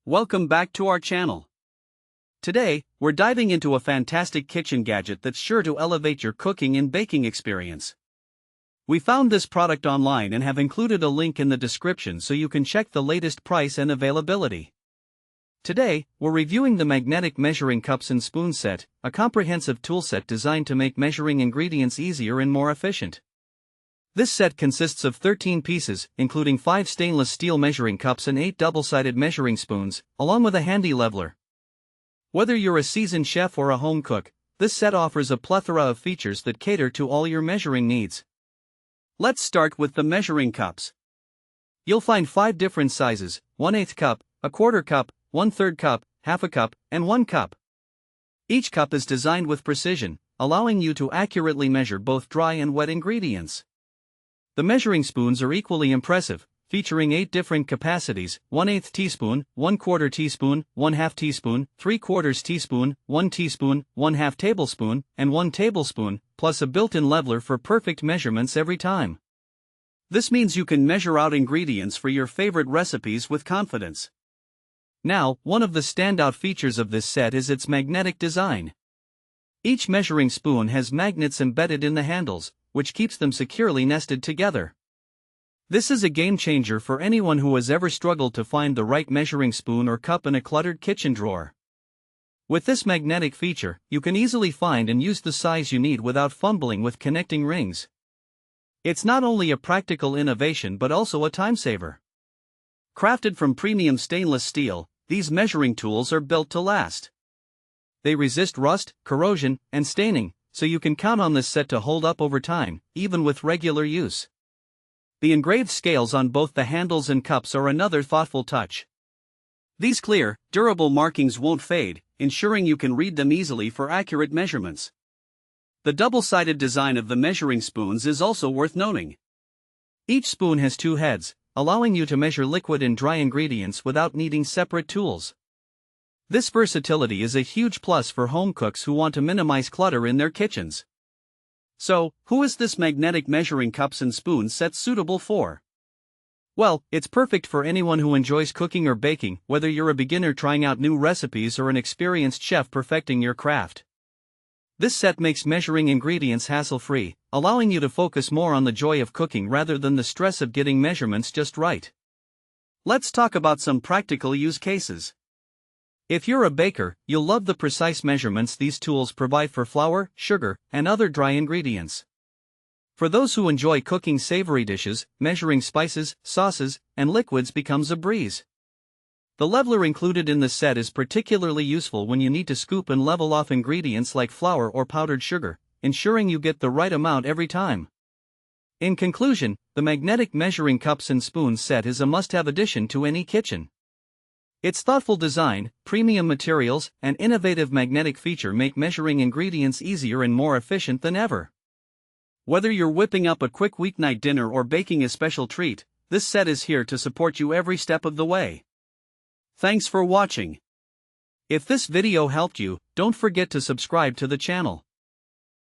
Welcome back to our channel. Today, we're diving into a fantastic kitchen gadget that's sure to elevate your cooking and baking experience. We found this product online and have included a link in the description so you can check the latest price and availability. Today, we're reviewing the magnetic measuring cups and spoon set, a comprehensive toolset designed to make measuring ingredients easier and more efficient. This set consists of 13 pieces, including 5 stainless steel measuring cups and 8 double-sided measuring spoons, along with a handy leveler. Whether you're a seasoned chef or a home cook, this set offers a plethora of features that cater to all your measuring needs. Let's start with the measuring cups. You'll find 5 different sizes: 1/8 cup, a quarter cup, 1/3 cup, half a cup, and 1 cup. Each cup is designed with precision, allowing you to accurately measure both dry and wet ingredients. The measuring spoons are equally impressive, featuring 8 different capacities: 1/8 teaspoon, 1/4 teaspoon, 1/2 teaspoon, 3/4 teaspoon, 1 teaspoon, 1/2 tablespoon, and 1 tablespoon, plus a built-in leveler for perfect measurements every time. This means you can measure out ingredients for your favorite recipes with confidence. Now, one of the standout features of this set is its magnetic design. Each measuring spoon has magnets embedded in the handles, which keeps them securely nested together. This is a game changer for anyone who has ever struggled to find the right measuring spoon or cup in a cluttered kitchen drawer. With this magnetic feature, you can easily find and use the size you need without fumbling with connecting rings. It's not only a practical innovation but also a time saver. Crafted from premium stainless steel, these measuring tools are built to last. They resist rust, corrosion, and staining, so you can count on this set to hold up over time, even with regular use. The engraved scales on both the handles and cups are another thoughtful touch. These clear, durable markings won't fade, ensuring you can read them easily for accurate measurements. The double-sided design of the measuring spoons is also worth noting. Each spoon has 2 heads, allowing you to measure liquid and dry ingredients without needing separate tools. This versatility is a huge plus for home cooks who want to minimize clutter in their kitchens. So, who is this magnetic measuring cups and spoons set suitable for? Well, it's perfect for anyone who enjoys cooking or baking, whether you're a beginner trying out new recipes or an experienced chef perfecting your craft. This set makes measuring ingredients hassle-free, allowing you to focus more on the joy of cooking rather than the stress of getting measurements just right. Let's talk about some practical use cases. If you're a baker, you'll love the precise measurements these tools provide for flour, sugar, and other dry ingredients. For those who enjoy cooking savory dishes, measuring spices, sauces, and liquids becomes a breeze. The leveler included in the set is particularly useful when you need to scoop and level off ingredients like flour or powdered sugar, ensuring you get the right amount every time. In conclusion, the magnetic measuring cups and spoons set is a must-have addition to any kitchen. Its thoughtful design, premium materials, and innovative magnetic feature make measuring ingredients easier and more efficient than ever. Whether you're whipping up a quick weeknight dinner or baking a special treat, this set is here to support you every step of the way. Thanks for watching. If this video helped you, don't forget to subscribe to the channel.